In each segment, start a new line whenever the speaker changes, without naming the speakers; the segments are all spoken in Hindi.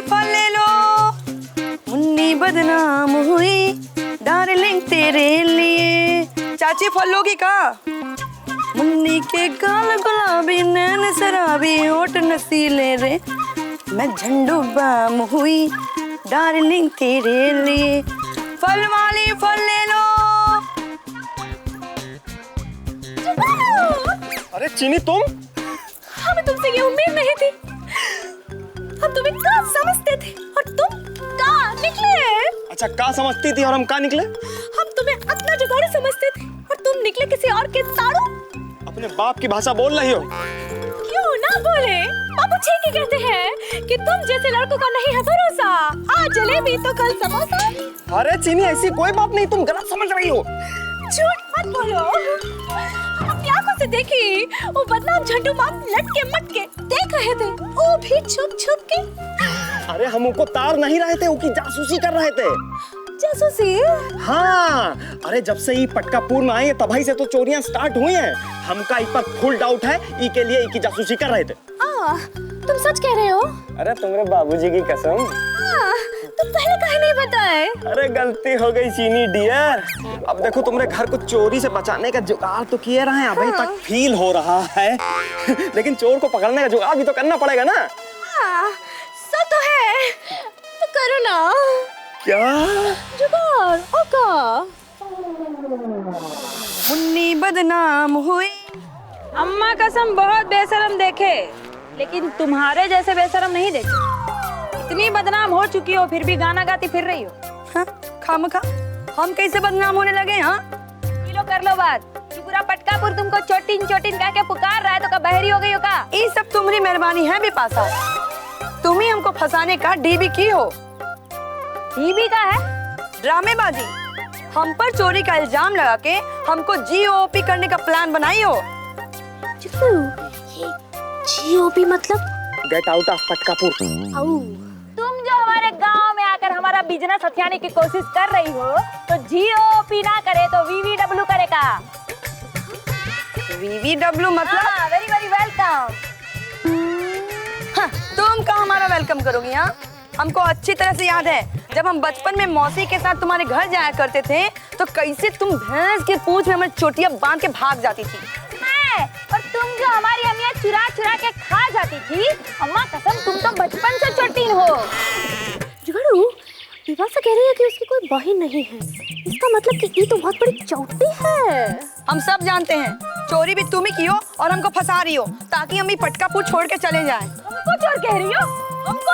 फल ले लो, मुन्नी बदनाम हुई डार्लिंग तेरे लिए। चाची फल लोगी का? मुन्नी के गाल गुलाबी नैन शराबी होठ नसीले रे, मैं झंडू बाम हुई डार्लिंग तेरे लिए। फल वाली फल ले लो।
अरे चीनी तुम?
हमें तुमसे ये उम्मीद नहीं थी। हम तुम्हें क्या समझते थे और तुम क्या निकले।
अच्छा क्या समझती थी और हम क्या निकले?
हम तुम्हें अपना जुगाड़ू समझते थे और तुम निकले किसी और के ताड़ू।
अपने बाप की भाषा बोल रही हो?
क्यों ना बोले, बाबू ठीक ही कहते हैं कि तुम जैसे लड़कों का नहीं है भरोसा, आज जलेबी तो कल समोसा।
अरे चीनी ऐसी कोई बात नहीं, तुम गलत समझ रही हो।
झूठ मत बोलो, अपनी आंखों से देखी वो बदनाम झंडू माम लटके मटके देख रहे थे, वो भी छुप छुप के।
अरे हम उनको तार नहीं रहे थे, उनकी जासूसी कर रहे थे।
जासूसी?
हाँ, अरे जब से ये पटकापुर में आए तभी से तो चोरियां स्टार्ट हुई हैं। हमका इस पर फुल डाउट है, ई के लिए की जासूसी कर रहे थे।
तुम सच कह रहे हो?
अरे तुम्हारे बाबूजी की कसम।
तुम पहले काहे नहीं बताए?
अरे गलती हो गई चीनी डियर। अब देखो तुम्हारे घर को चोरी से बचाने का जुगाड़ तो किए रहे हैं, अभी तक फील हो रहा है लेकिन चोर को पकड़ने का जुगाड़ भी तो करना पड़ेगा ना।
सो तो है, तो करो ना।
क्या
जुगाड़? ओका
मुन्नी बदनाम हुई।
अम्मा कसम बहुत बेशरम देखे, लेकिन तुम्हारे जैसे बेशरम नहीं देखे। इतनी बदनाम हो चुकी हो फिर भी गाना गाती फिर रही हो।
हाँ, खामखा हम कैसे बदनाम होने लगे? हाँ
किलो कर लो बात कि पूरा पटकापुर तुमको चोटिन चोटिन कह के पुकार रहा है, तो क्या बहरी हो गई हो का?
ये सब तुम्हारी मेहरबानी है बिपाशा, तुम ही हमको फंसाने का डीबी की हो।
डीबी का है?
ड्रामेबाजी, हम पर चोरी का इल्जाम लगा के हमको जीओपी करने का प्लान बनाई हो।
जीओपी मतलब?
Get out of Patkapur.
तुम जो हमारे गांव में आकर हमारा बिजनेस हथियाने की कोशिश कर रही हो, तो जीओपी ना करे तो वीवीडब्ल्यू करेगा।
वीवीडब्ल्यू मतलब?
Very very welcome.
हाँ, तुम कहाँ हमारा वेलकम करोगी? हाँ, हमको अच्छी तरह से याद है जब हम बचपन में मौसी के साथ तुम्हारे घर जाया करते थे तो कैसे तुम भैंस के पूंछ में हमें चोटियां बांध के भाग जाती थी।
और तुम जो हमारी अम्मियां चुरा चुरा के खा जाती थी, अम्मा कसम तुम तो बचपन से चोटीन हो।
जुगाड़ू, विपाशा कह रही है कि उसकी कोई बहन नहीं है, इसका मतलब कि ये तो बहुत बड़ी चौटी है।
हम सब जानते हैं, चोरी भी तुम ही की हो और हमको फंसा रही हो ताकि हम ये पटकापुर छोड़ के चले जाएं।
हमको चोर कह रही हो? हमको?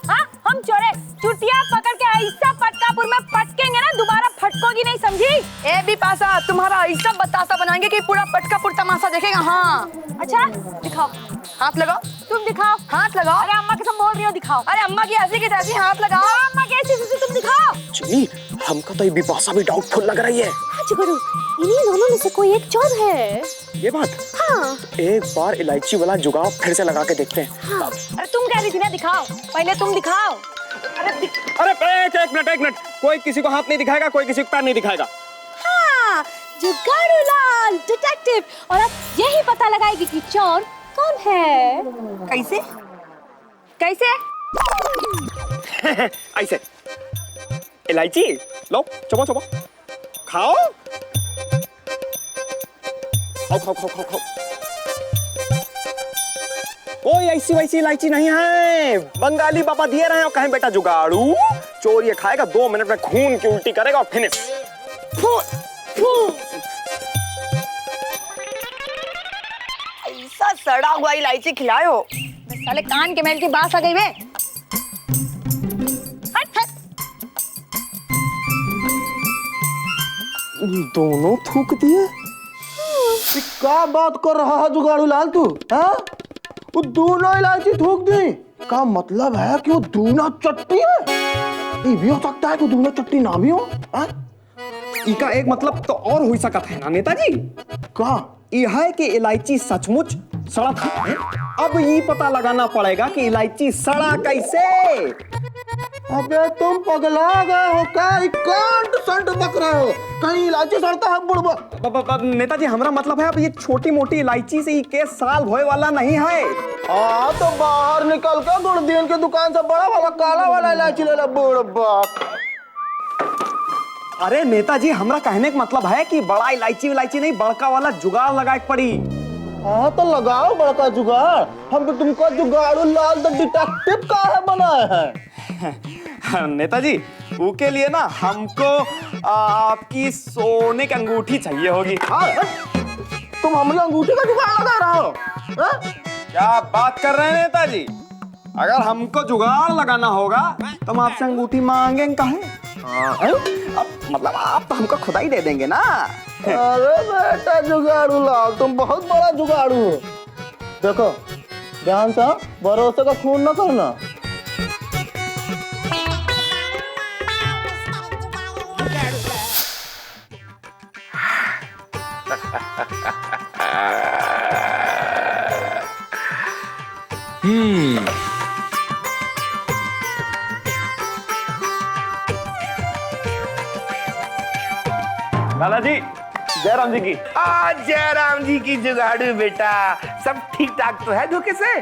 हाँ, हम चोरे चुटिया पकड़ के ऐसा पटकापुर में पटकेंगे ना, दोबारा फटकोगी नहीं, समझी?
ए बिपाशा, तुम्हारा ऐसा बतासा बनाएंगे कि पूरा पटकापुर तमाशा देखेगा। हाँ
अच्छा दिखाओ,
हाथ लगाओ।
तुम दिखाओ।
हाथ लगाओ।
अरे अम्मा कसम बोल रही हो, दिखाओ।
अरे अम्मा की ऐसी तैसी हाथ लगाओ।
अम्मा की ऐसी तुम दिखाओ।
चीनी हमका तो ये बिपाशा भी डाउटफुल लग रही है।
हाँ जुगाड़ू, इन्हीं दोनों में से कोई एक चोर है।
ये बात?
हाँ।
एक बार इलायची वाला जुगाड़ फिर से लगा के देखते हैं।
हाँ।
अरे तुम कह रही थी ना दिखाओ, पहले तुम दिखाओ।
अरे एक मिनट, कोई किसी को हाथ नहीं दिखाएगा, कोई किसी को पैर नहीं दिखाएगा।
हाँ, जुगाड़ू लाल डिटेक्टिव, और अब यही पता लगाएगी कि चोर कौन है।
कैसे?
कैसे?
ऐसे। इलायची लो, चबो चबो, खाओ खाओ खाओ खाओ खाओ खाओ। कोई ऐसी वैसी इलायची नहीं है, बंगाली पापा दिए रहे हैं। और कहें बेटा जुगाड़ू चोर ये खाएगा 2 मिनट में खून की उल्टी करेगा और फिनिश।
ऐसा सड़ा हुआ इलायची खिलाए हो।
साले कान के मेल की बात आ गई बे। हट हट।
दोनों थूक दिए।
क्या बात कर रहा है जुगाड़ू लाल तू? हाँ, वो दोनों इलायची थूक दी का मतलब है कि वो दूना चट्टी है। ये भी हो सकता है कि दूना चट्टी ना भी हो। हाँ?
इसका एक मतलब तो और हो सकता है ना नेताजी।
का
यह है कि इलायची सचमुच सड़ा था। अब ये पता लगाना पड़ेगा कि इलायची सड़ा कैसे।
अबे तुम पगला गए हो क्या? कांट संट बक रहे हो, कहीं इलायची सड़ता है बुड़बक।
नेताजी हमारा मतलब है अब ये छोटी मोटी इलायची से ही केस साल होए वाला नहीं है।
हाँ तो बाहर निकल के गुड़दीन की दुकान से बड़ा वाला काला वाला इलायची ले लो बुड़बक।
अरे नेताजी हमारा कहने का मतलब है कि बड़ा इलायची नहीं, बड़का वाला जुगाड़ लगाए पड़ी।
हाँ तो लगाओ बड़का जुगाड़। हम तो तुमको जुगाड़ू लाल द डिटेक्टिव का है बनाए हैं।
नेताजी उसके लिए ना हमको आपकी सोने की अंगूठी चाहिए होगी।
हाँ? तुम हमारी अंगूठी का जुगाड़ लगा रहे हो?
क्या बात कर रहे हैं नेताजी? अगर हमको जुगाड़ लगाना होगा तो हम आपसे अंगूठी मांगेंगे काहे? अब मतलब आप तो हमको खुदा ही दे देंगे ना।
अरे बेटा जुगाड़ू लाल, तुम बहुत बड़ा जुगाड़ू हो। देखो ध्यान से, भरोसे का खून न करना।
दादाजी जयराम जी की।
जयराम जी की जुगाड़ू बेटा, सब ठीक ठाक तो है धोखे से?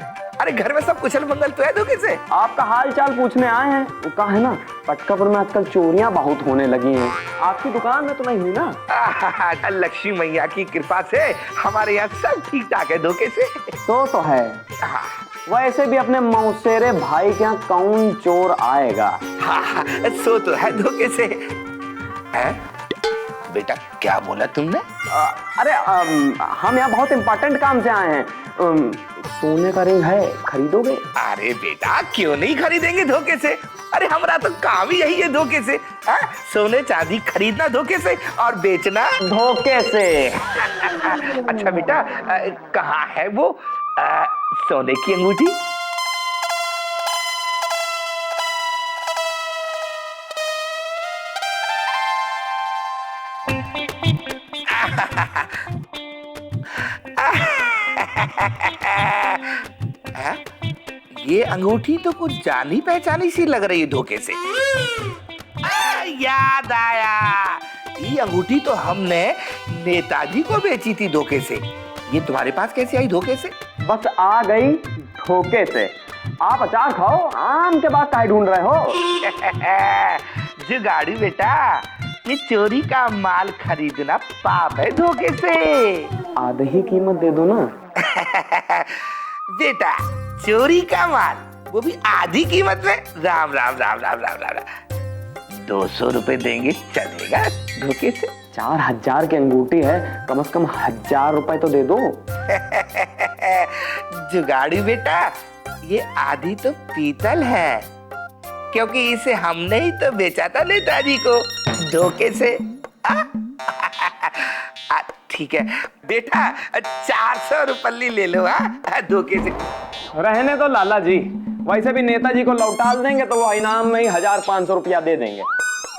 अरे घर में सब कुशल मंगल तो है धोखे से?
आपका हाल चाल पूछने आए हैं। वो कहा है ना पटकापुर में आजकल चोरियां बहुत होने लगी हैं। आपकी दुकान में तो नहीं हुई ना?
लक्ष्मी मैया की कृपा से हमारे यहाँ सब ठीक ठाक है धोखे से।
तो है। वैसे भी अपने मौसेरे भाई के यहाँ कौन चोर आएगा?
हाँ, सो तो है धोखे से। है? बेटा क्या बोला तुमने?
अरे हम यहाँ बहुत इम्पोर्टेंट काम से आए हैं। सोने का रिंग है, खरीदोगे?
अरे बेटा क्यों नहीं खरीदेंगे धोखे से? अरे हमारा तो काम ही यही है धोखे से। सोने चांदी खरीदना धोखे से और बेचना
धोखे से।
अच्छा बेटा कहाँ है वो सोने की अंगूठी? ये अंगूठी तो कुछ जानी पहचानी सी लग रही है धोखे से। याद आया, ये अंगूठी तो हमने नेताजी को बेची थी धोखे से। ये तुम्हारे पास कैसे आई धोखे से?
बस आ गई धोखे से। आप अचार खाओ, आम के बाद काहे ढूंढ रहे हो?
जुगाड़ू बेटा, ये चोरी का माल खरीदना पाप है धोखे से।
आधे ही कीमत दे दो ना।
बेटा चोरी का माल, वो भी आधी कीमत में? राम राम राम राम राम राम, 200 रुपए देंगे चलेगा धोखे से?
4000 की अंगूठी है, कम से कम 1000 रुपए तो दे दो।
जुगाड़ू बेटा, ये आधी तो पीतल है, क्योंकि इसे हमने ही तो बेचा था नेताजी को धोखे से। ठीक है बेटा, 400 रुपये ले लो धोखे से।
रहने दो लाला जी, वैसे भी नेताजी को लौटा देंगे तो वो इनाम में ही 1500 रुपया दे देंगे।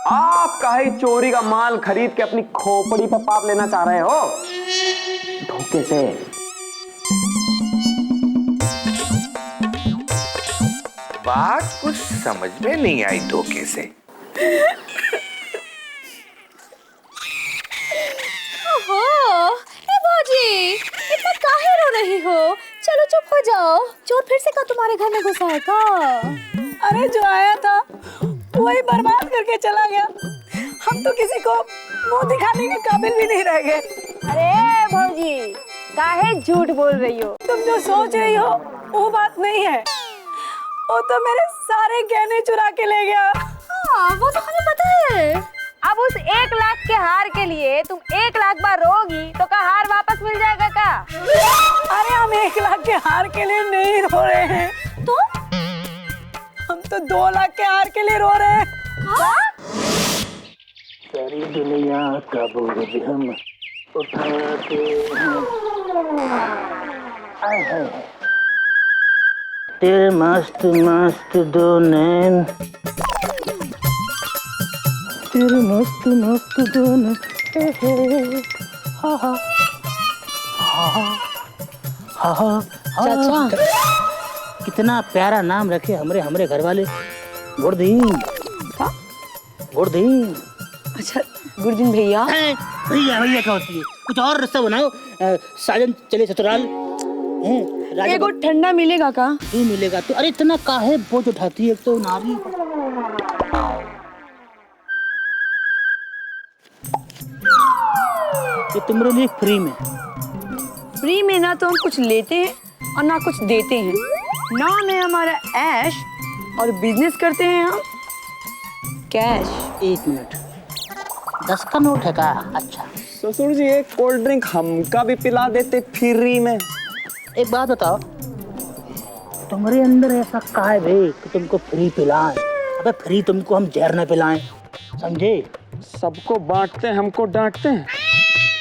आप काहे चोरी का माल खरीद के अपनी खोपड़ी पर पाप लेना चाह रहे हो धोखे से?
बात कुछ समझ में नहीं आई धोखे से।
भौजी इतना काहे रो रही हो? चलो चुप हो जाओ। चोर फिर से का तुम्हारे घर में घुसा है का?
अरे जो आया था वही बर्बाद करके चला गया। हम तो किसी को मुंह दिखाने के काबिल भी नहीं रह गए।
अरे भौजी काहे झूठ बोल रही हो?
तुम जो सोच रही हो वो बात नहीं है। वो तो मेरे सारे गहने चुरा के ले गया।
हाँ, वो तो हमें पता है।
अब उस 1 लाख के हार के लिए तुम 1 लाख बार रोगी तो का हार वापस मिल जाएगा का?
अरे हम 1 लाख के हार के लिए नहीं रो रहे हैं,
तो
हम तो 2 लाख के हार के लिए रो रहे हैं।
सारी दुनिया का बोझ हम उठाते हैं। तेरे मस्त मस्त दो नैन, तेरे मस्त मस्त दो नैन। हा हा हा हा।
चाचा कितना प्यारा नाम रखे हमरे हमरे घर वाले। गुड़ दी
का?
गुड़ दी।
अच्छा गुरुदिन भैया।
भैया भैया क्या होती है, कुछ और रास्ता बनाओ। साजन चले ससुराल।
एगो ठंडा मिलेगा का?
नहीं मिलेगा तो। अरे इतना काहे बोझ उठाती है, एक तो नारी। ये तुम्हारे लिए फ्री में।
फ्री में ना तो हम कुछ लेते हैं और ना कुछ देते हैं। नाम है हमारा ऐश और बिजनेस करते हैं हम कैश।
1 मिनट, 10 का नोट है का? अच्छा
ससुर जी एक कोल्ड ड्रिंक हमका भी पिला देते फ्री में।
एक बात बताओ, तुम्हारे अंदर ऐसा का है भाई कि तुमको फ्री पिलाएं? अबे फ्री तुमको हम जहर न पिलाएं, समझे?
सबको बांटते हैं, हमको डांटते हैं।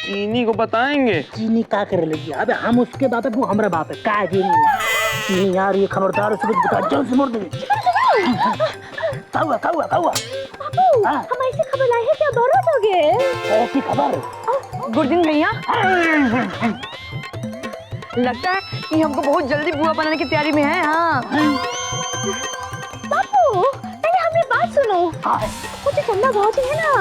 चीनी को बताएंगे।
चीनी का कर लेगी? अबे हम उसके बाप है, वो हमारा बाप है। का चीनी? चीनी यार ये खबरदार, उसको बता जाओ से मोड़ देंगे। क्या हुआ?
हम ऐसी खबर लाए हैं क्या दोनों लोगे?
ऐसी खबर?
गुरुदिन भैया लगता है कि हमको बहुत जल्दी बुआ बनाने की तैयारी में है। हाँ
बापू पहले हमें बात सुनो। मुझे चंदा बहुत है ना,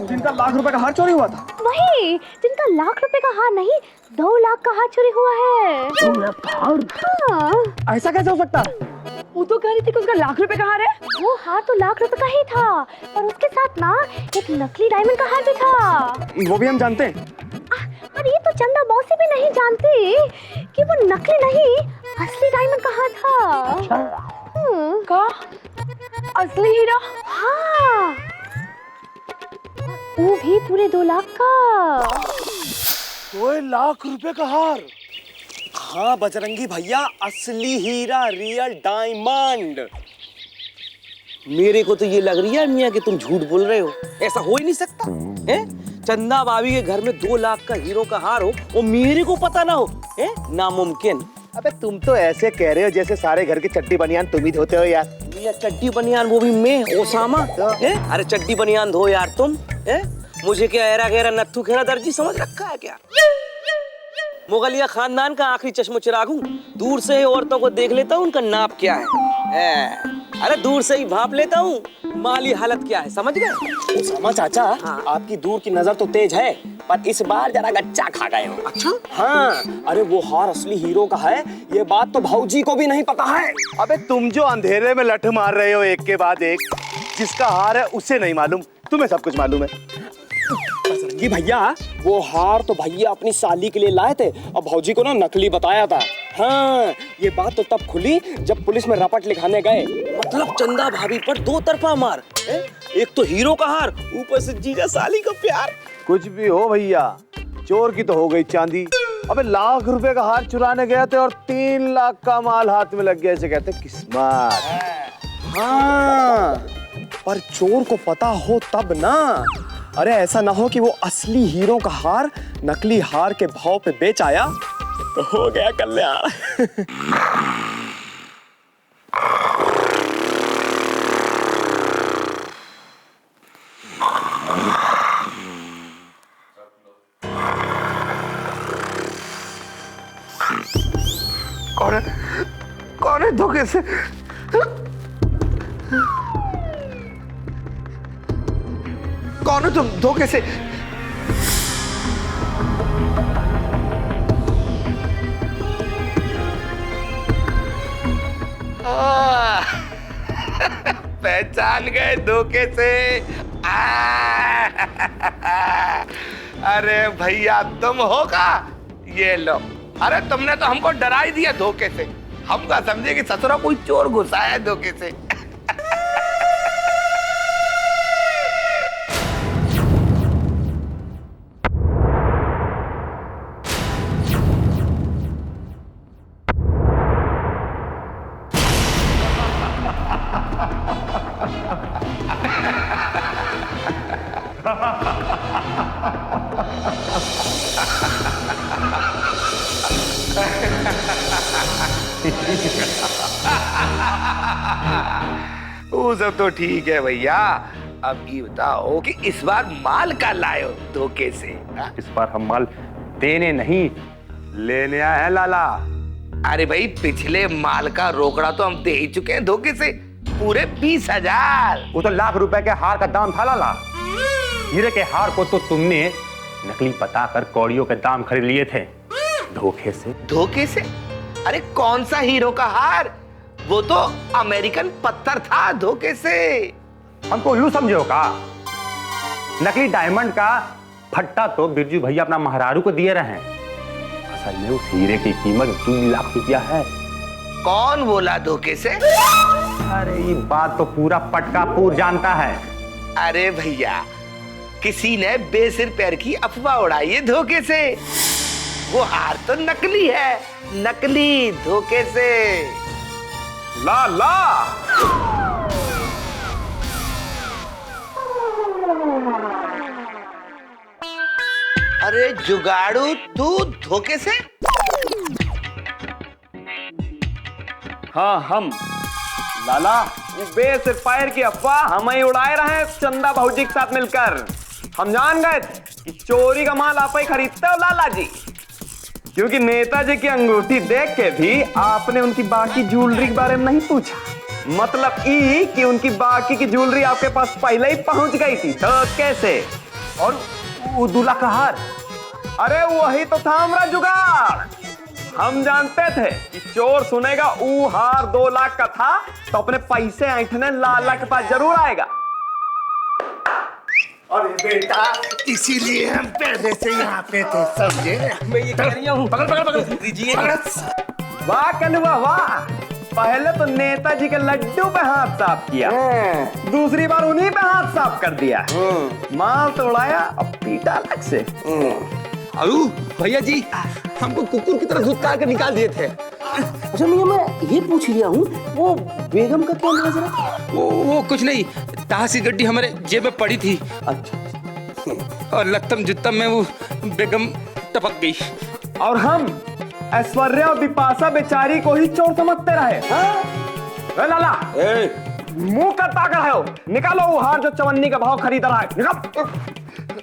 जिनका लाख रुपए का हार चोरी हुआ था।
वही जिनका लाख रुपए का हार नहीं 2 लाख का हार चोरी हुआ है।
2 लाख हार?
हाँ।
ऐसा कैसे हो सकता है?
वो तो कह रही थी कि उसका लाख रुपए का हार है।
वो हार तो लाख रुपए का ही था, पर उसके साथ ना एक नकली डायमंड का हार भी था।
वो भी हम जानते हैं।
और ये तो चंदा मौसी भी नहीं जानती कि वो नकली नहीं असली डायमंड का हार था।
का असली हीरा?
हाँ, वो भी पूरे 2 लाख का।
2 लाख रुपए का हार?
हाँ बजरंगी भैया, असली हीरा, रियल डायमंड।
मेरे को तो ये लग रही है मियाँ कि तुम झूठ बोल रहे हो। ऐसा हो ही नहीं सकता है। चंदा भाभी के घर में 2 लाख का हीरो का हार हो और मेरे को पता ना हो, है नामुमकिन।
अबे तुम तो ऐसे कह रहे हो जैसे सारे घर की चट्टी बनियान तुम ही धोते हो यार।
मियाँ चड्डी बनियान, वो भी मैं ओसामा है? अरे चड्डी बनियान धो यार तुम, है? मुझे क्या एरा गहरा नत्थू खेरा दर्जी समझ रखा है क्या? मुगलिया खानदान का आखिरी चश्मो चिराग हूँ। दूर से ही औरतों को देख लेता हूँ उनका नाप क्या है। अरे दूर से ही भाप लेता हूँ माली हालत क्या है, समझ गए?
ओसामा चाचा, आपकी दूर की नजर तो तेज है, पर इस बार जरा गच्चा खा गए हो।
अच्छा?
हाँ, अरे वो हार असली हीरो का है, ये बात तो भाऊजी को भी नहीं पता है।
अबे तुम जो अंधेरे में लठ मार रहे हो एक के बाद एक, जिसका हार है उसे नहीं मालूम, तुम्हें सब कुछ मालूम है।
बजरंगी भैया, वो हार तो भैया अपनी साली के लिए लाए थे और भाऊजी को ना नकली बताया था। हाँ, ये बात तो तब खुली जब पुलिस में रपट लिखाने गए।
मतलब चंदा भाभी पर 2 तरफा मार है? एक तो हीरो का हार, ऊपर से जीजा साली का प्यार।
कुछ भी हो भैया, चोर की तो हो गई चांदी। अबे लाख रुपए का हार चुराने गए थे और 3 लाख का माल हाथ में लग गया, इसे कहते किस्मत।
हाँ, पर चोर को पता हो तब ना। अरे ऐसा ना हो कि वो असली हीरो का हार नकली हार के भाव पे बेच आया तो हो गया कल्याण।
कौन है धोखे से? कौन हो तुम धोखे से?
पहचान गए धोखे से। अरे भैया तुम हो का? ये लो। अरे तुमने तो हमको डरा ही दिया धोखे से। हम क्या समझे कि ससुरा कोई चोर घुसा है धोखे से। वो सब तो ठीक है भैया, अब ये बताओ कि इस बार माल का लाए हो धोखे से?
इस बार हम माल देने नहीं लेने आए हैं लाला।
अरे भाई पिछले माल का रोकड़ा तो हम दे ही चुके हैं धोखे से, पूरे 20,000।
वो तो लाख रुपए के हार का दाम था लाला। हीरे के हार को तो तुमने नकली बताकर कौड़ियों के दाम खरीद लिए थे धोखे से।
धोखे से? अरे कौन सा हीरो का हार, वो तो अमेरिकन पत्थर था। धोखे से
हमको उल्लू समझो का? नकली डायमंड का फट्टा तो बिरजू भैया अपना महारारू को दिए रहे। असल में उस हीरे की कीमत 2 लाख रुपया है।
कौन बोला धोखे से?
अरे ये बात तो पूरा पटकापुर जानता है।
अरे भैया, किसी ने बेसिर पैर की अफवाह उड़ाई है धोखे से। वो हार तो नकली है, नकली, धोखे से।
ला ला
अरे जुगाड़ू, तू धोखे से?
हाँ हम लाला, वो बेसिर पैर की अफवाह हम ही उड़ाए रहे हैं चंदा भाऊजी के साथ मिलकर। हम जान गए थे कि चोरी का माल आप ही खरीदते हो लाला जी, क्योंकि नेताजी की अंगूठी देख के भी आपने उनकी बाकी ज्वेलरी के बारे में नहीं पूछा। मतलब ई कि उनकी बाकी की ज्वेलरी आपके पास पहले ही पहुंच गई थी धोखे से। और वो दूल्हा का हार, अरे वही तो था हमारा जुगाड़। हम जानते थे कि चोर सुनेगा ऊ हार 2 लाख का था तो अपने पैसे ऐंठने लाला के पास जरूर आएगा।
अरे बेटा, इसीलिए हम पहले से यहाँ पे थे, समझे? मैं ये कह रही हूँ। पकड़ दीजिए।
वाह कलुआ वाह, पहले तो नेताजी के लड्डू पे हाथ साफ किया, दूसरी बार उन्हीं पे हाथ साफ कर दिया। माल तोड़ाया अब पीटा अलग से।
अरू भैया जी, हमको कुकुर की तरह धुतकार कर निकाल दिए थे।
अच्छा मैं ये पूछ लिया हूँ, वो बेगम का क्या नजर?
वो कुछ नहीं, ताश की गड्डी हमारे जेब में पड़ी थी।
अच्छा।
और लत्तम जुत्तम में वो बेगम टपक गई।
और हम ऐश्वर्या और बिपाशा बेचारी को ही चोर समझते रहे। लाला मुंह का ताकत है हो, निकालो वो हार जो चवन्नी का भाव खरीद रहा है।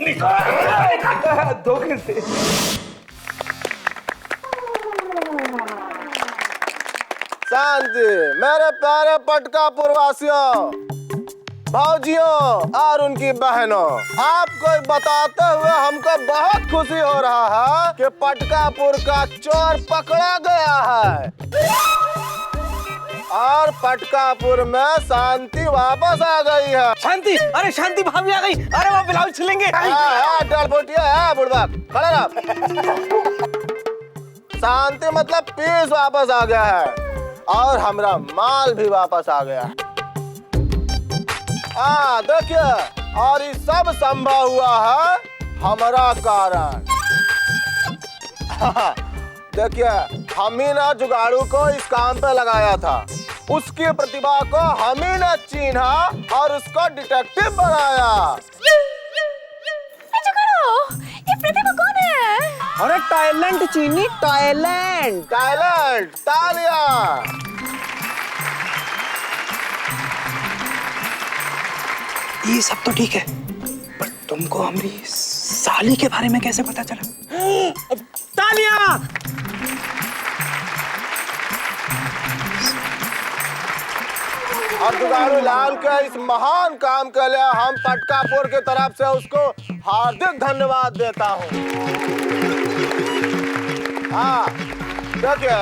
निकाल धोखे से।
शांति मेरे प्यारे पटकापुर वासियों, भाउजियों और उनकी बहनों, आपको बताते हुए हमको बहुत खुशी हो रहा है कि पटकापुर का चोर पकड़ा गया है और पटकापुर में शांति वापस आ गई है।
शांति? अरे शांति भाभी आ गई। अरे वो ब्लाउज छिलेंगे।
है बुड़बक, खड़े रहो। शांति मतलब पीस वापस आ गया है और हमारा माल भी वापस आ गया। देखिए, और ये सब संभव हुआ है हमारा कारण। देखिए, हम ही ने जुगाड़ू को इस काम पे लगाया था, उसकी प्रतिभा को हम ही ने चीन्हा और उसको डिटेक्टिव बनाया।
ये प्रतिभा कौन है?
अरे टैलेंट चीनी, टैलेंट।
टैलेंट, तालियां।
ये सब तो ठीक है, पर तुमको हमारी साली के बारे में कैसे पता चला?
तालियां।
और जुगाड़ू लाल के इस महान काम के लिए हम पटकापुर की तरफ से उसको हार्दिक धन्यवाद देता हूँ। हाँ देखिए,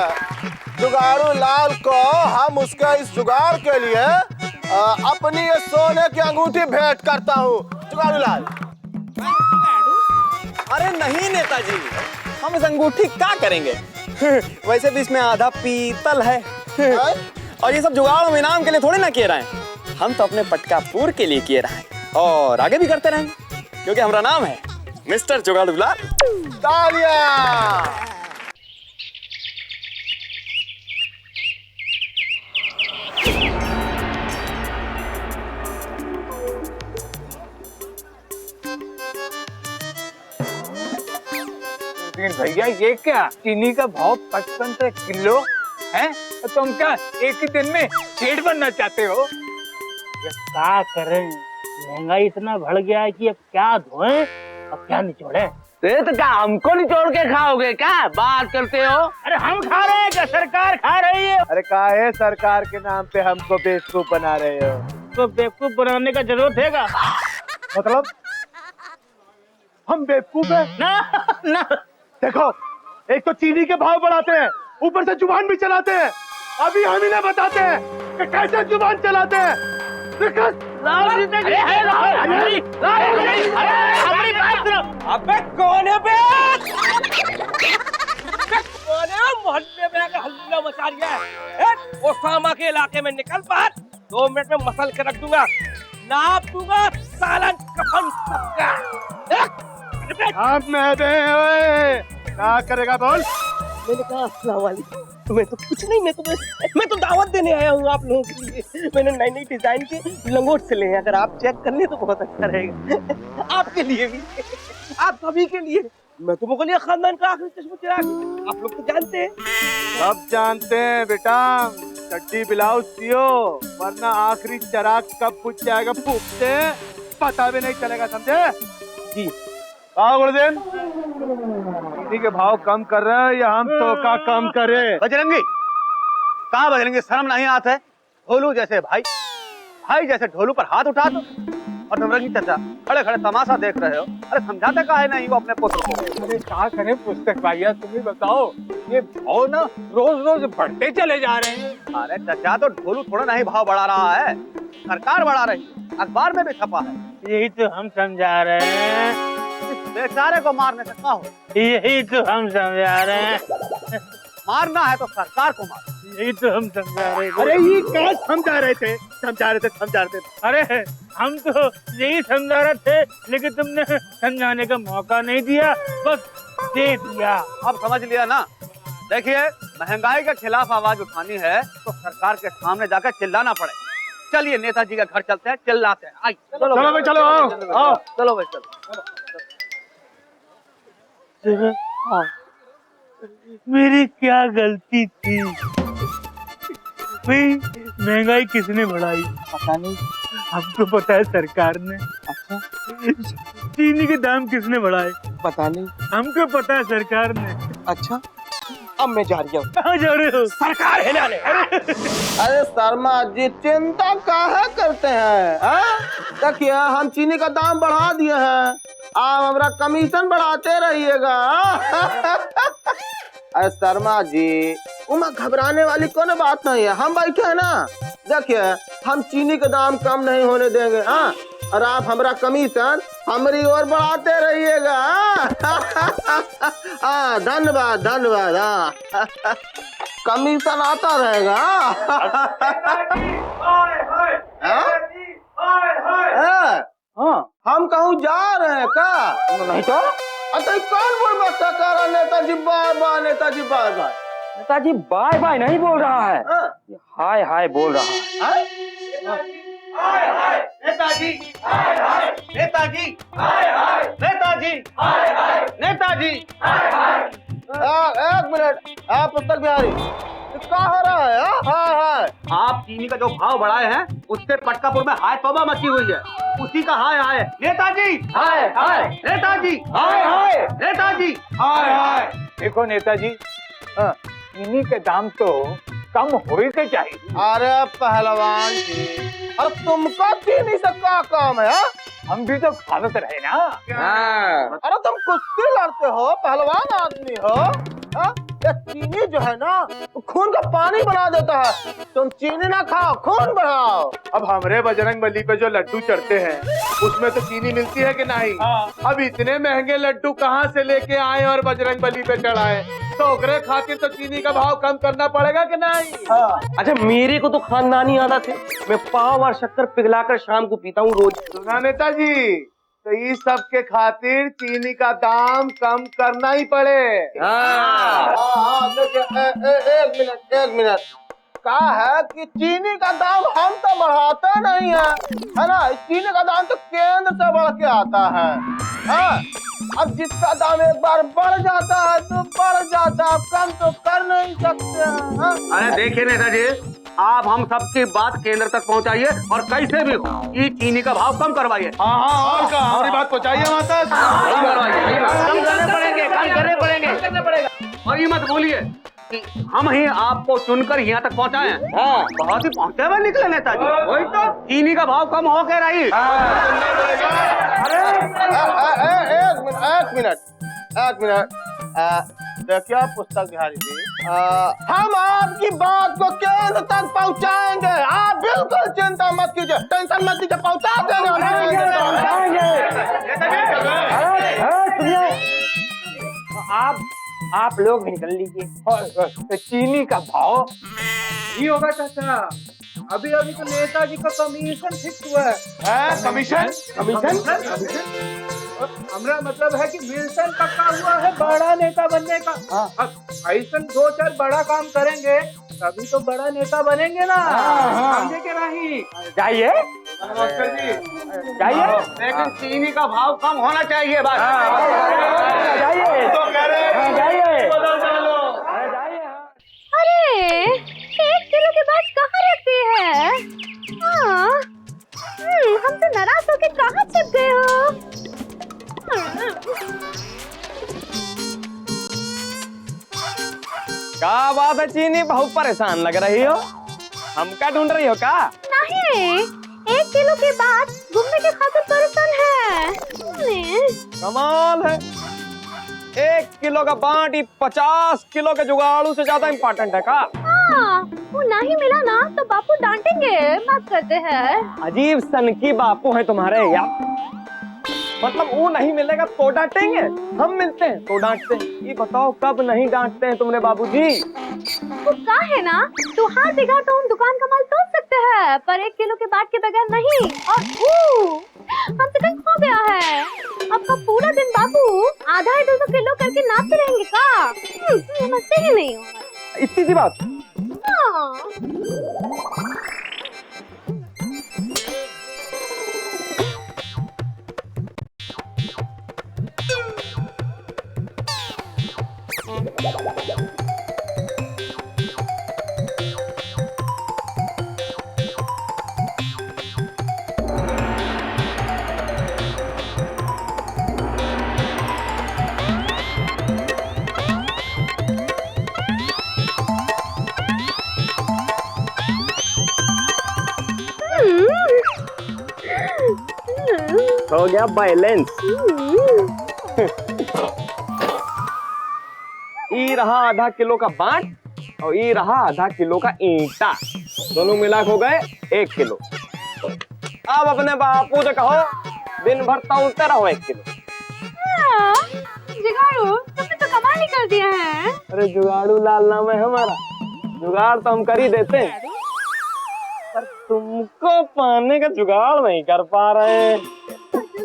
जुगाड़ू लाल को हम उसके इस जुगाड़ के लिए अपनी ये सोने की अंगूठी भेंट करता हूँ। जुगाड़ू लाल।
अरे नहीं नेताजी, हम इस अंगूठी क्या करेंगे? वैसे भी इसमें आधा पीतल है। और ये सब जुगाड़ इनाम के लिए थोड़ी ना किए रहे हैं, हम तो अपने पटकापुर के लिए किए रहे हैं और आगे भी करते रहेंगे, क्योंकि हमारा नाम है मिस्टर जुगाड़ू लाल।
तालियां।
भैया ये क्या, चीनी का भाव 55 रुपए किलो है? तुम क्या एक ही दिन में सेठ बनना चाहते हो?
ये क्या करें, महंगाई इतना बढ़ गया है कि अब क्या धोएं अब क्या निचोड़े।
तो क्या हमको निचोड़ के खाओगे क्या? बात करते हो?
अरे हम खा रहे हैं क्या? सरकार खा रही है।
अरे काहे सरकार के नाम पे हमको बेवकूफ बना रहे हो?
तो बेवकूफ बनाने का जरूरत है क्या?
मतलब हम बेवकूफ हैं?
ना
देखो, एक तो चीनी के भाव बढ़ाते हैं, ऊपर से जुबान भी चलाते हैं। अभी हम इन्हें बताते हैं कि कैसे जुबान चलाते हैं।
अबे कौन है बे? कौन है? मोहल्ले में आकर हल्ला मचा दिया है। ओसामा के इलाके में निकल बाहर, 2 मिनट में मसल के रख दूंगा, नाप दूंगा सालन कफन सबका।
आप मैं दे क्या करेगा बोल?
मैंने कहा अस्सलाम वालेकुम। मैं तो कुछ नहीं, मैं तो दावत देने आया हूँ आप लोगों के लिए। मैंने नई नई डिजाइन के लंगोट से लिए, अगर आप चेक कर ले तो बहुत अच्छा रहेगा। आपके लिए भी, आप सभी के लिए। मैं तो मुगलिया खानदान का आखिरी चश्मोचिराग, आप लोग तो जानते हैं।
सब जानते हैं बेटा, चड्डी ब्लाउज सियो, वरना आखिरी चिराग कब बुझ जाएगा फूकते पता भी नहीं चलेगा, समझे?
जी।
गुरुदेव, चीनी के भाव कम कर रहे हैं या हम तो का कम करे?
बजरंगी, कहाँ बजरंगी? शर्म नहीं आता है? ढोलू जैसे भाई जैसे ढोलू पर हाथ उठा दो। और नवरंगी चाचा खड़े खड़े तमाशा देख रहे हो। अरे समझाते काहे नहीं वो अपने पुत्र को?
अरे क्या करें पुस्तक भैया, तुम्हें बताओ, ये भाव ना रोज रोज बढ़ते चले जा रहे हैं।
अरे चाचा, तो ढोलू थोड़ा नहीं भाव बढ़ा रहा है, सरकार बढ़ा रही है, अखबार में भी छपा है।
यही तो हम समझा रहे हैं।
बेचारे को मारने से क्या हो?
यही तो हम समझा रहे हैं।
मारना है तो सरकार को मार।
यही तो हम समझा रहे हैं।
अरे ये क्या समझा रहे थे?
अरे हम तो यही समझा रहे थे, लेकिन तुमने समझाने का मौका नहीं दिया, बस दे दिया।
अब समझ लिया ना? देखिए, महंगाई के खिलाफ आवाज उठानी है तो सरकार के सामने जाकर चिल्लाना पड़ेगा। चलिए नेताजी का घर चलते हैं, चिल्लाते हैं। आइए
चलो भाई, चलो आओ।
चलो भाई चलो।
हाँ। मेरी क्या गलती थी भाई? महंगाई किसने बढ़ाई?
पता नहीं।
हमको पता है, सरकार ने।
अच्छा।
चीनी के दाम किसने बढ़ाए?
पता नहीं।
हमको पता है, सरकार ने।
अच्छा, अब मैं जा रहा हूँ।
कहाँ जा रहे हो?
सरकार हिलाने।
अरे शर्मा जी, चिंता काहे करते हैं? देखिए, हम चीनी का दाम बढ़ा दिए हैं, आप हमारा कमीशन बढ़ाते रहिएगा। अरे शर्मा जी, उमा घबराने वाली कोई बात नहीं है, हम बैठे हैं ना। देखिए, हम चीनी के दाम कम नहीं होने देंगे, हाँ, और आप हमारा कमीशन हमारी ओर बढ़ाते रहिएगा। हाँ, धन्यवाद धन्यवाद। हाँ, कमीशन आता रहेगा। हम कहूँ जा रहे हैं का?
नहीं तो?
अरे कौन बोल बच्चा कर रहा? नेताजी बाय बाय, नेताजी बाय बाय।
नेताजी बाय बाय नहीं बोल रहा है, हाय हाय बोल रहा है।
नेताजी हाय हाय, नेताजी हाय हाय, नेताजी हाय हाय, नेताजी हाय हाय।
एक मिनट, आप पुस्तक बिहारी, क्या हो रहा है? हाय हाय।
आप चीनी का जो भाव बढ़ाए हैं, उससे पटकापुर में हाय तौबा मची हुई है, उसी का हाय हाय। नेताजी हाय हाय, नेताजी हाय हाय, नेताजी हाय हाय।
देखो नेताजी, चीनी के दाम तो कम होने के चाहिए।
अरे पहलवान जी, अरे तुमका चीनी से क्या काम है?
हम भी तो खाते रहे ना।
अरे तुम कुश्ती लड़ते हो, पहलवान आदमी हो। ये चीनी जो है ना, खून का पानी बना देता है। तुम चीनी ना खाओ, खून बढ़ाओ। अब हमरे बजरंग बली पे जो लड्डू चढ़ते हैं, उसमें तो चीनी मिलती है कि नहीं? अब इतने महंगे लड्डू कहाँ से लेके आए और बजरंग बली पे चढ़ाए? तो ओकरे खातिर तो चीनी का भाव कम करना पड़ेगा कि नहीं?
अच्छा, मेरे को तो खानदानी आदत है, मैं पाव और शक्कर पिघलाकर शाम को पीता हूँ रोज।
सुना नेताजी, तो इस सब के खातिर चीनी का दाम कम करना ही पड़े। देखिए, एक मिनट, क्या है कि चीनी का दाम हम तो बढ़ाते नहीं है ना? चीनी का दाम तो केंद्र से बढ़ के आता है। हाँ, अब जिसका दाम एक बार बढ़ जाता है तो बढ़ जाता है, कम तो कर नहीं सकते हैं।
अरे देखिए नेताजी, आप हम सबकी बात केंद्र तक पहुंचाइए और कैसे भी हो ये चीनी का भाव कम करवाइए।
हाँ और का हमारी बात पहुंचाइए माता।
कम करने पड़ेंगे। और ये मत बोलिए कि हम ही आपको चुनकर यहाँ तक पहुँचाए हैं। बहुत ही पहुँचे हुए निकले नेताजी। वही तो चीनी का भाव कम हो के रही।
एक मिनट देखिए पुस्तक बिहारी जी, हम आपकी बात को केंद्र तक पहुंचाएंगे। आप बिल्कुल चिंता मत कीजिए, टेंशन मत लीजिए, पहुंचा देंगे।
आप लोग भी निकल लीजिए। चीनी का भाव
ये होगा चाचा। अभी अभी तो नेताजी का कमीशन फिक्स हुआ है।
कमीशन
हमारा मतलब है कि मिशन पक्का हुआ है बड़ा नेता बनने का। अब ऐसा 2-4 बड़ा काम करेंगे तभी तो बड़ा नेता बनेंगे ना। समझे के नहीं?
जाइए जाइए,
लेकिन चीनी का भाव कम होना चाहिए। बस
अरे 1 किलो के बाद कहाँ रखती है? हाँ, हम तो नाराज होके कहाँ छिप गए हो?
क्या बात है चीनी, बहुत परेशान लग रही हो। हम क्या ढूंढ रही हो का?
नहीं, 1 किलो के बाद घूमने के खातिर परेशान है।
कमाल है, 1 किलो का बांटी 50 किलो के जुगाड़ू से ज्यादा इम्पोर्टेंट है का?
हाँ, वो नहीं मिला ना तो बापू डांटेंगे, बात करते हैं।
अजीब सनकी बापू है तुम्हारे यार। मतलब वो नहीं मिलेगा तो डांटेंगे, हम मिलते हैं तो डांटते हैं। ये बताओ कब नहीं डांटते हैं तुमने बाबूजी?
वो का है ना, तू हाथ दिखा तो हम दुकान का माल तोड़ सकते हैं, पर 1 किलो के बाद के बगैर नहीं। और हमसे कहीं खो गया है। आपका पूरा दिन बाबू आधा 2 किलो करके नापते रहेंगे का? समझते ही नहीं हो।
इतनी सी बात। हो गया बैलेंस। ई रहा आधा किलो का बांट और ई रहा आधा किलो का ईंटा, दोनों मिला हो गए 1 किलो। अब अपने बापू से कहो दिन भर तौलते रहो 1 किलो।
जुगाड़ू, तुमने तो कमाल ही कर दिया है।
अरे जुगाड़ू लाल नाम है हमारा, जुगाड़ तो हम कर ही देते हैं, पर तुमको पाने का जुगाड़ नहीं कर पा रहे।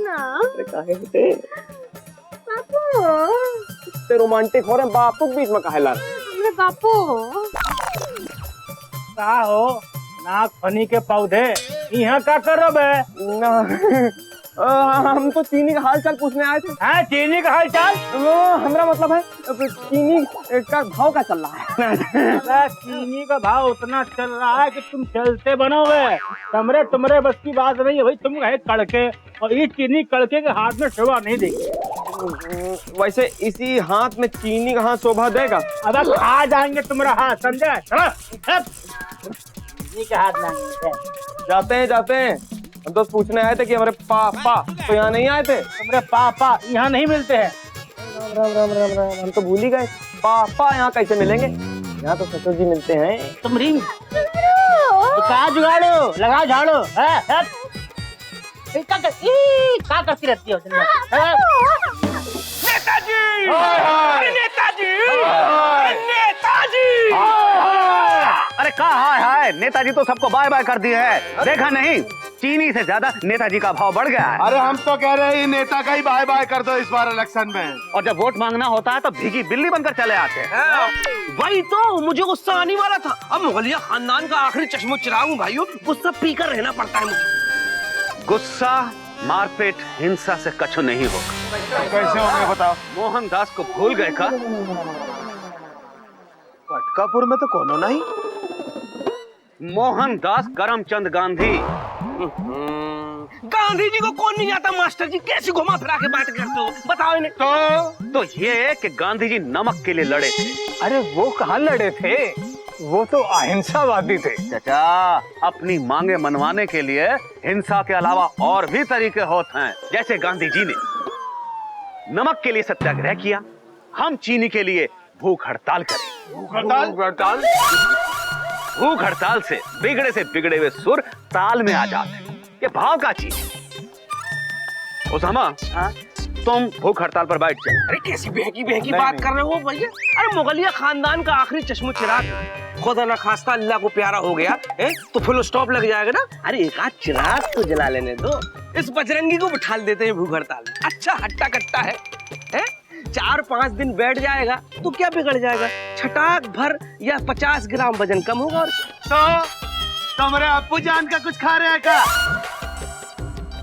अरे काहे होते इतने रोमांटिक हो रहे, बापू के बीच में काहे ला रहे?
बापू
का हो नाक फनी के पौधे यहाँ का करो बे?
हम तो चीनी का हाल चाल पूछने आए थे।
हाँ, चीनी का हाल चाल?
हमारा मतलब है चीनी का भाव का चल रहा है।
चीनी का भाव उतना चल रहा है कि तुम चलते बनोगे। तुम्हारे बस की बात नहीं है भाई। तुम कहे कड़के, और ये चीनी कड़के के हाथ में शोभा नहीं देगी।
वैसे इसी हाथ में चीनी का हाथ शोभा देगा?
अब खा जाएंगे तुम्हारा हाथ, समझे? चीनी के हाथ में
जाते हैं हम तो पूछने आए थे कि हमारे पापा तो यहाँ नहीं आए थे।
तुम्हारे पापा यहाँ नहीं मिलते हैं।
राम हम तो भूल ही गए, पापा यहाँ कैसे मिलेंगे? यहाँ तो ससुर जी मिलते हैं।
तुम रिंग कहा जुगाड़ो, लगा झाड़ो। क्या करती रहती हो?
नेताजी! अरे नेताजी! नेताजी! अरे कहा हाय, नेताजी तो सबको बाय बाय कर दिए है। देखा नहीं, चीनी से ज्यादा नेताजी का भाव बढ़ गया है।
अरे हम तो कह रहे हैं नेता का ही बाय बाय कर दो इस बार इलेक्शन में।
और जब वोट मांगना होता है तो भीगी बिल्ली बनकर चले आते हैं।
वही तो मुझे गुस्सा आने वाला था। अब मुगलिया खानदान का आखिरी चश्मो चिराग हूँ भाइयों, गुस्सा पीकर रहना पड़ता है मुझे।
गुस्सा, मारपीट, हिंसा से कछु नहीं होगा।
कैसे होंगे बताओ?
मोहनदास को भूल गए का?
पटकापुर में तो कोनो नहीं।
मोहनदास करमचंद गांधी।
गांधी जी को कौन नहीं आता मास्टर जी? कैसी घुमा फिरा के बात करते हो, बताओ इन्हें।
तो ये कि गांधी जी नमक के लिए लड़े थे।
अरे वो कहाँ लड़े थे, वो तो अहिंसावादी थे।
चाचा, अपनी मांगे मनवाने के लिए हिंसा के अलावा और भी तरीके होते हैं। जैसे गांधी जी ने नमक के लिए सत्याग्रह किया, हम चीनी के लिए भूख हड़ताल करें।
भूख हड़ताल?
भूख हड़ताल से बिगड़े हुए सुर ताल में आ जाते हैं। ये भाव का चीज है। ओसामा, तुम भूख हड़ताल पर बैठ जाओ।
अरे कैसी बहकी बात कर रहे हो भैया? अरे मुगलिया खानदान का आखिरी चश्मो-चिराग खुदा ना खास्ता अल्लाह को प्यारा हो गया है तो फुल स्टॉप लग जाएगा ना। अरे एक आध चिराग तो जला लेने दो। इस बजरंगी को बिठा देते हैं भूख हड़ताल में। अच्छा हट्टा कट्टा है? 4-5 दिन बैठ जाएगा तो क्या बिगड़ जाएगा? छटाक भर या 50 ग्राम वजन कम होगा। और
तो तुम्हारे अप्पू जान का कुछ खा रहे हैं क्या?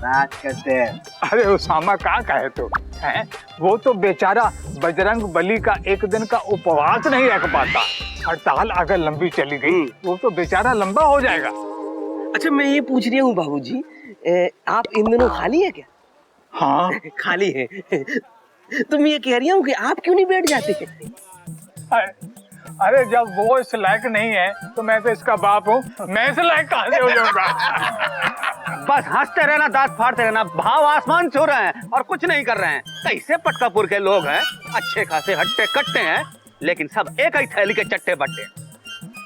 राज करते हैं। अरे उसामा कहाँ का है तो है? वो तो बेचारा बजरंग बली का एक दिन का उपवास नहीं रख पाता। हड़ताल अगर लंबी चली गई वो तो बेचारा लंबा हो जाएगा।
अच्छा मैं ये पूछ रही हूँ बाबूजी, आप इन दिनों खाली है क्या?
हाँ
खाली है। तुम ये कह रही हूँ कि आप क्यों नहीं बैठ जाते?
अरे जब वो इस लायक नहीं है तो मैं तो इसका बाप हूँ, मैं इस लायक कहाँ से हो जाऊंगा?
बस हंसते रहना, दांत फाड़ते रहना, भाव आसमान छू रहे हैं और कुछ नहीं कर रहे हैं। कैसे पटकापुर के लोग हैं, अच्छे खासे हट्टे कट्टे हैं, लेकिन सब एक ही थैली के चट्टे बट्टे।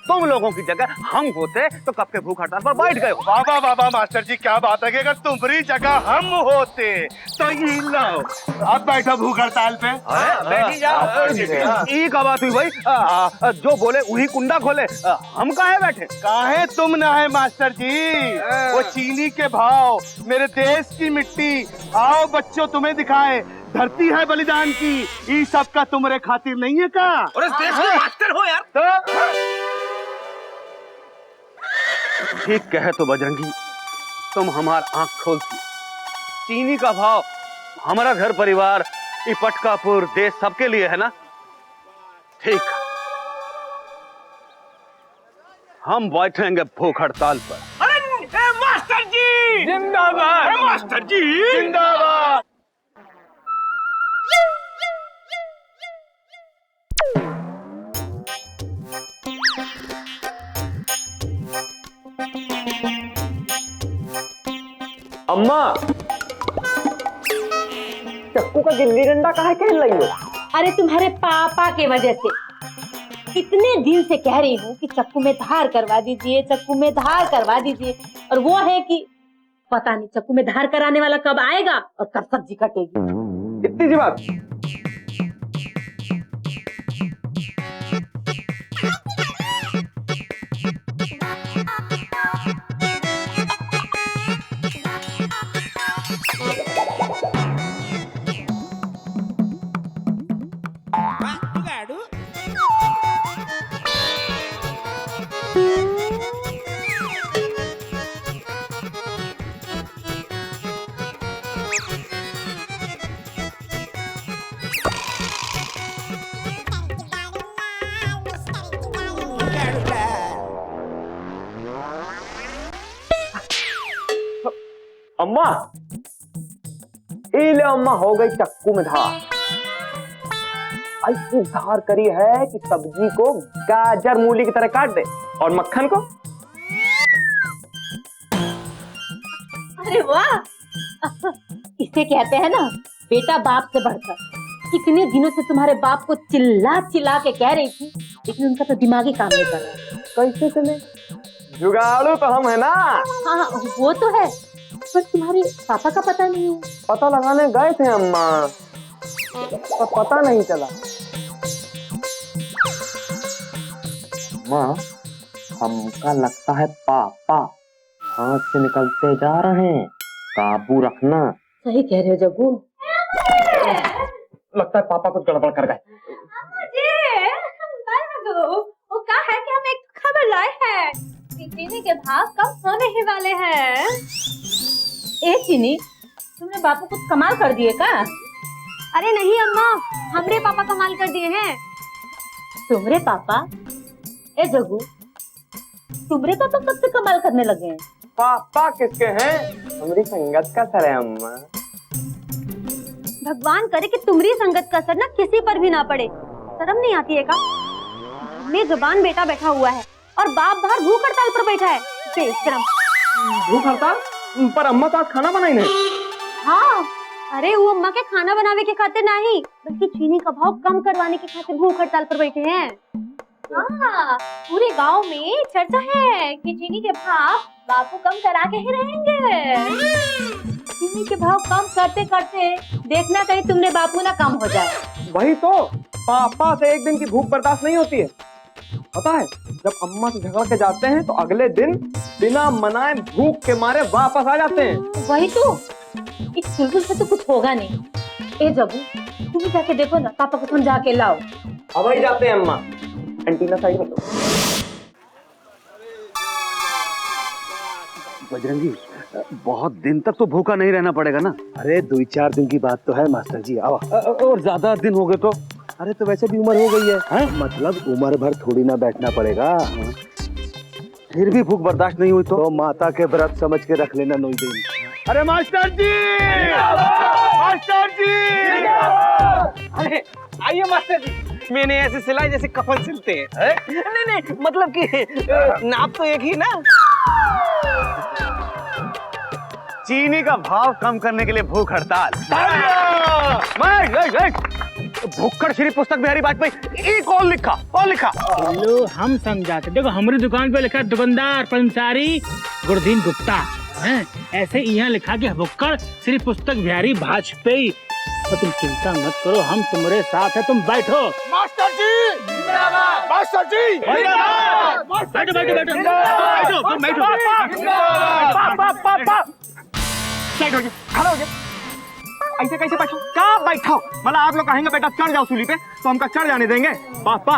तुम लोगों की जगह हम होते तो कब के भूख हड़ताल पर बैठ गए।
बाबा बाबा मास्टर जी क्या बात है कि अगर तुम्हारी जगह हम होते तो ये लो अब बैठो भूख हड़ताल पे।
बैठी जाओ। ये क्या बात हुई भाई? जो बोले वही कुंडा खोले, हम काहे बैठे?
काहे तुम ना है मास्टर जी? वो चीनी के भाव, मेरे देश की मिट्टी, आओ बच्चों तुम्हें दिखाए, धरती है बलिदान की, ये सब का तुम्हारे खातिर नहीं है का?
और इस देश के मास्टर हो यार।
ठीक कहे तो बजरंगी, तुम हमारा आंख खोलती। चीनी का भाव हमारा घर परिवार, ये पटकापुर देश सबके लिए है ना। ठीक, हम बैठेंगे भूख हड़ताल पर।
अरे मास्टर जी
जिंदाबाद!
मास्टर जी
जिंदाबाद!
अम्मा, चक्कू का गिल्ली डंडा काहे खेल रही हो?
अरे तुम्हारे पापा के वजह से कितने दिन से कह रही हूँ कि चक्कू में धार करवा दीजिए, चक्कू में धार करवा दीजिए, और वो है कि पता नहीं चक्कू में धार कराने वाला कब आएगा और कब सब्जी कटेगी।
इतनी सी बात। अम्मा, ले अम्मा, हो गई चक्कू में धार। ऐसी धार करी है कि सब्जी को गाजर मूली की तरह काट दे और मक्खन को।
अरे वाह, इसे कहते हैं ना बेटा बाप से बढ़कर। कितने दिनों से तुम्हारे बाप को चिल्ला चिल्ला के कह रही थी, लेकिन उनका तो दिमागी काम नहीं कर रहा।
कैसे चले? जुगाड़ू तो हम है ना।
हाँ वो तो है, पर तुम्हारे पापा का पता नहीं है।
पता लगाने गए थे अम्मा, पर पता नहीं चला। माँ, हमका लगता है पापा हाथ से निकलते जा रहे हैं, काबू रखना।
सही कह रहे हो जग्गू।
लगता है पापा कुछ गड़बड़ कर गए।
वो क्या है कि हम एक खबर लाए हैं, चीनी के भाव कम होने ही वाले हैं।
ए चीनी, तुमने बापू कुछ कमाल कर दिए का?
अरे नहीं अम्मा, हमरे पापा कमाल कर दिए हैं।
तुम्हारे पापा? ए जग्गू, तुमरे तो तुम सबसे कमाल करने लगे हैं।
पापा किसके हैं? हमारी संगत का सर है अम्मा।
भगवान करे कि तुम्हारी संगत का असर ना किसी पर भी ना पड़े। शर्म नहीं आती है का? में जबान बेटा बैठा हुआ है और बाप बाहर भूख हड़ताल पर बैठा है। बेशरम।
भूख हड़ताल? पर अम्मा तो आज खाना बनाई नहीं।
हाँ, अरे वो अम्मा के खाना बनावे के खातिर नहीं, बल्कि चीनी का भाव कम करवाने के खातिर भूख हड़ताल पर बैठे हैं। हाँ, पूरे गांव में चर्चा है कि चीनी के भाव बापू कम करा के ही रहेंगे।
चीनी के भाव कम करते करते देखना कहीं तुमने बापू ना कम हो जाए।
वही तो, पापा से एक दिन की भूख बर्दाश्त नहीं होती है। पता है, जब अम्मा से झगड़ के जाते हैं तो अगले दिन बिना मनाए भूख के मारे वापस आ जाते हैं।
वही तो, इस चुलबुल से तो कुछ होगा नहीं। ए जबू, तुम जाके देखो ना, पापा को समझा के लाओ।
अब ही जाते हैं अम्मा। एंटीना साइड में।
बजरंगी, बहुत दिन तक तो भूखा नहीं रहना पड़ेगा ना?
अरे 2-4 दिन की बात तो है मास्टर जी, आओ।
और ज्यादा दिन हो गए तो?
अरे तो वैसे भी उम्र हो गई है, मतलब उम्र भर थोड़ी ना बैठना पड़ेगा।
फिर भी भूख बर्दाश्त नहीं हुई
तो माता के व्रत समझ के रख लेना 9 दिन।
अरे मास्टर जी, मास्टर जी,
अरे आइए मास्टर जी, मैंने ऐसे सिलाई जैसे कफन सिलते हैं। नहीं नहीं, मतलब कि नाप तो एक ही ना।
चीनी का भाव कम करने के लिए भूख हड़ताल। भुक्कड़ श्री पुस्तक बिहारी वाजपेयी, एक और लिखा, और लिखा।
लो हम समझाते, देखो हमारी दुकान पे लिखा दुकानदार पंसारी गुरदीन गुप्ता है, ऐसे यहाँ लिखा कि भुक्कड़ श्री पुस्तक बिहारी वाजपेयी। तो तुम चिंता मत करो, हम तुम्हारे साथ है, तुम बैठो।
मास्टर जी जिंदाबाद, मास्टर जी जिंदाबाद,
बैठो बैठो बैठो बैठो तुम बैठो।
खड़े हो जाए। ऐसे कैसे बैठो? कहाँ बैठो? मतलब आप लोग कहेंगे बेटा चढ़ जाओ सूली पे, तो हमका चढ़ जाने देंगे? पापा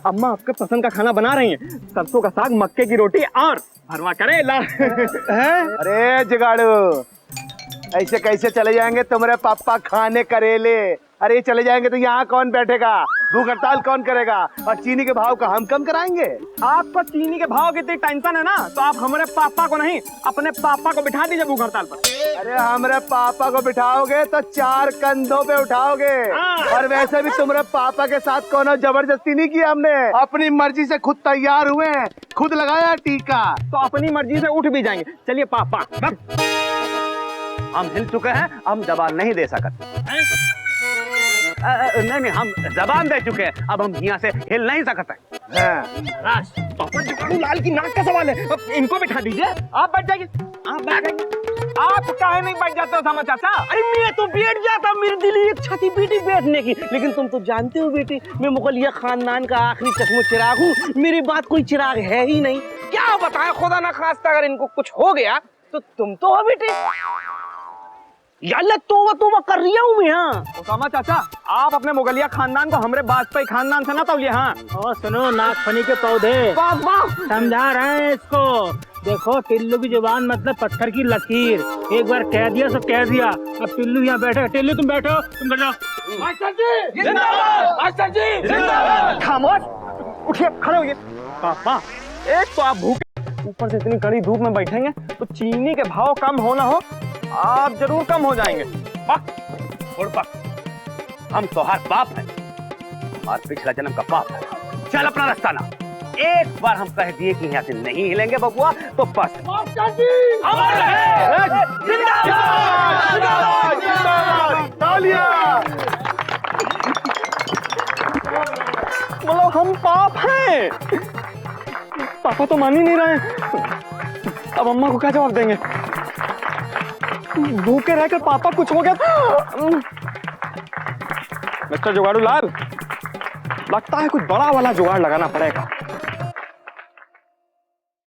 अम्मा आपके पसंद का खाना बना रही हैं, सरसों का साग, मक्के की रोटी और भरवा करेला।
अरे जुगाड़ू, ऐसे कैसे चले जाएंगे तुम्हारे पापा खाने करेले? अरे चले जाएंगे तो यहाँ कौन बैठेगा? भूख हड़ताल कौन करेगा? और चीनी के भाव का हम कम कराएंगे?
आपको चीनी के भाव की इतनी टेंशन है ना, तो आप हमारे पापा को नहीं, अपने पापा को बिठा दीजिए भूख हड़ताल पर।
अरे हमारे पापा को बिठाओगे तो 4 कंधों पे उठाओगे। और वैसे भी तुम्हारे पापा के साथ कोनो जबरदस्ती नहीं किया हमने, अपनी मर्जी से खुद तैयार हुए, खुद लगाया टीका।
तो अपनी मर्जी से उठ भी जाएंगे। चलिए पापा,
हम हिल चुके हैं, हम जबान नहीं दे सकते। नहीं नहीं, हम जबान दे चुके हैं, अब हम यहाँ से हिल नहीं सकते।
पापा जुगाड़ू लाल की नाक का सवाल है, अब इनको बिठा दीजिए। आप बैठ जाइए, आप बैठ जाइए। आप काहे नहीं बैठ जाते हो सामा चाचा?
अरे मैं तो बैठ जाता, मेरी दिल एक छाती बेटी बैठने की, लेकिन तुम तो जानते हो बेटी, मैं मुगलिया खानदान का आखिरी चश्मो चिराग हूँ, मेरे बाद कोई चिराग है ही नहीं। क्या बताएं, खुदा ना खास्ता अगर इनको कुछ हो गया तो तुम तो हो बेटी। यार तोबा कर रही हूँ मैं। हाँ
सामा चाचा, आप अपने मुगलिया खानदान को हमारे वाजपेयी खानदान से ना तौलिए। हाँ
और सुनो, नागफनी के पौधे समझा रहे हैं इसको। देखो, टिल्लू की जुबान मतलब पत्थर की लकीर, एक बार कह दिया तो कह दिया। अब टिल्लू यहाँ बैठे, टिल्लू तुम बैठो, तुम बैठो।
मास्टर जी जिंदाबाद, मास्टर जी जिंदाबाद।
खामोश, उठिए, खड़े होइए। पापा, एक तो आप भूखे, ऊपर से इतनी कड़ी धूप में बैठेंगे तो चीनी के भाव कम हो ना हो, आप जरूर कम हो जाएंगे।
हम तोहार बाप हैं और पिछला जन्म का पाप है। चल अपना रास्ता ना। एक बार हम कह दिए कि यहाँ से नहीं हिलेंगे बबुआ, तो बस।
मास्टर जी अमर रहे, जिंदाबाद जिंदाबाद जिंदाबाद, तालियां।
मतलब हम पाप हैं? पापा तो मान ही नहीं रहे। अब अम्मा को क्या जवाब देंगे? भूखे रहकर पापा कुछ हो गया। मिस्टर जुगाड़ू लाल, लगता है कुछ बड़ा वाला जुगाड़ लगाना पड़ेगा।